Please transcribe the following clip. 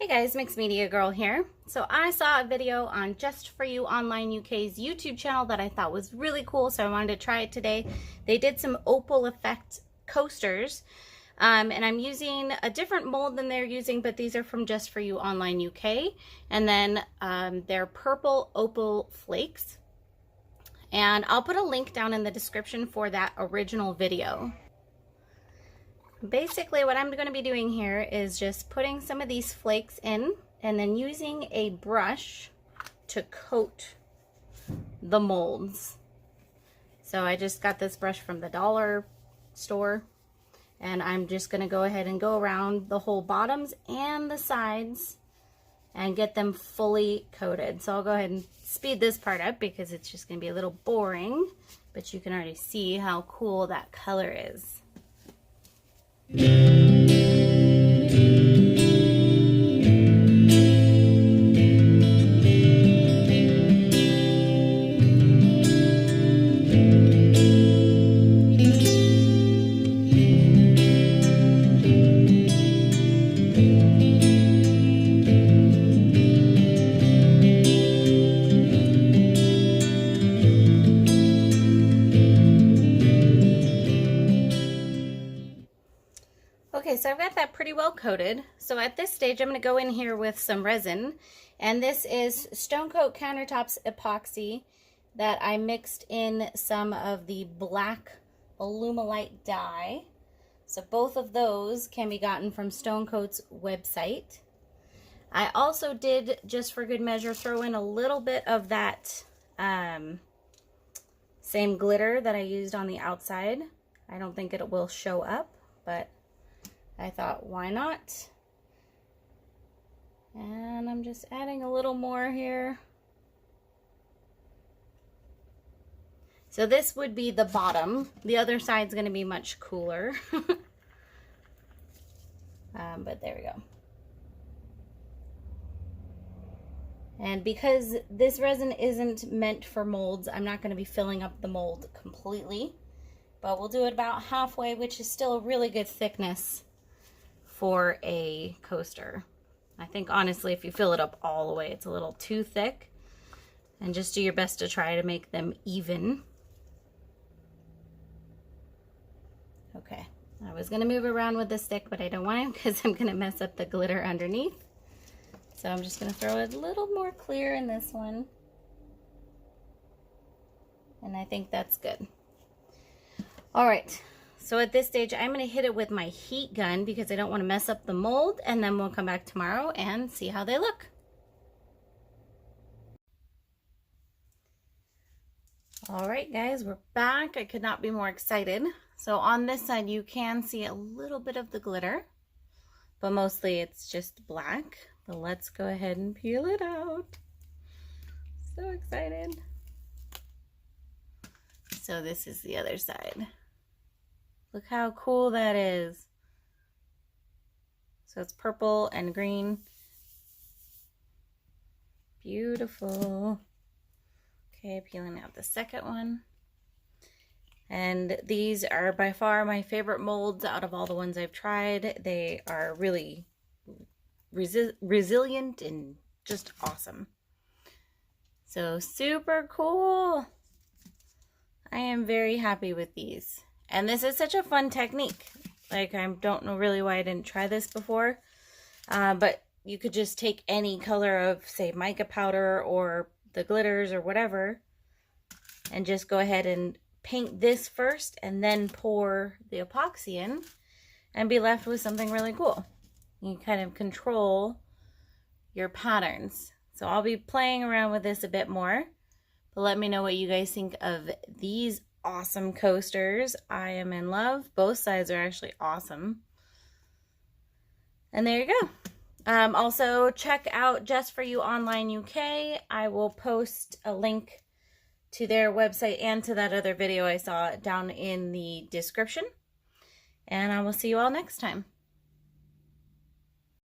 Hey guys, Mixed Media Girl here. So I saw a video on Just For You Online UK's YouTube channel that I thought was really cool, so I wanted to try it today. They did some Opal effect coasters, and I'm using a different mold than they're using, but these are from Just For You Online UK, and then they're purple Opal flakes. And I'll put a link down in the description for that original video. Basically what I'm going to be doing here is just putting some of these flakes in and then using a brush to coat the molds. So I just got this brush from the dollar store, and I'm just going to go ahead and go around the whole bottoms and the sides and get them fully coated. So I'll go ahead and speed this part up because it's just going to be a little boring, but you can already see how cool that color is. Okay, so I've got that pretty well coated. So at this stage, I'm going to go in here with some resin. And this is Stone Coat Countertops epoxy that I mixed in some of the black Alumilite dye. So both of those can be gotten from Stone Coat's website. I also did, just for good measure, throw in a little bit of that same glitter that I used on the outside. I don't think it will show up, but I thought, why not? And I'm just adding a little more here. So this would be the bottom. The other side's going to be much cooler. But there we go. And because this resin isn't meant for molds, I'm not going to be filling up the mold completely. But we'll do it about halfway, which is still a really good thickness for a coaster. I think honestly if you fill it up all the way it's a little too thick, and just do your best to try to make them even. Okay, I was gonna move around with the stick, but I don't want to because I'm gonna mess up the glitter underneath. So I'm just gonna throw a little more clear in this one, and I think that's good. All right. So at this stage, I'm going to hit it with my heat gun because I don't want to mess up the mold, and then we'll come back tomorrow and see how they look. All right, guys, we're back. I could not be more excited. So on this side, you can see a little bit of the glitter, but mostly it's just black. But let's go ahead and peel it out. So excited. So this is the other side. Look how cool that is. So it's purple and green. Beautiful. Okay, peeling out the second one. And these are by far my favorite molds out of all the ones I've tried. They are really resilient and just awesome. So super cool. I am very happy with these. And this is such a fun technique. Like, I don't know really why I didn't try this before. But you could just take any color of, say, mica powder or the glitters or whatever, and just go ahead and paint this first and then pour the epoxy in and be left with something really cool. You kind of control your patterns. So I'll be playing around with this a bit more. But let me know what you guys think of these awesome coasters. I am in love. Both sides are actually awesome. And there you go. Also check out Just For You Online UK. I will post a link to their website and to that other video I saw down in the description. And I will see you all next time.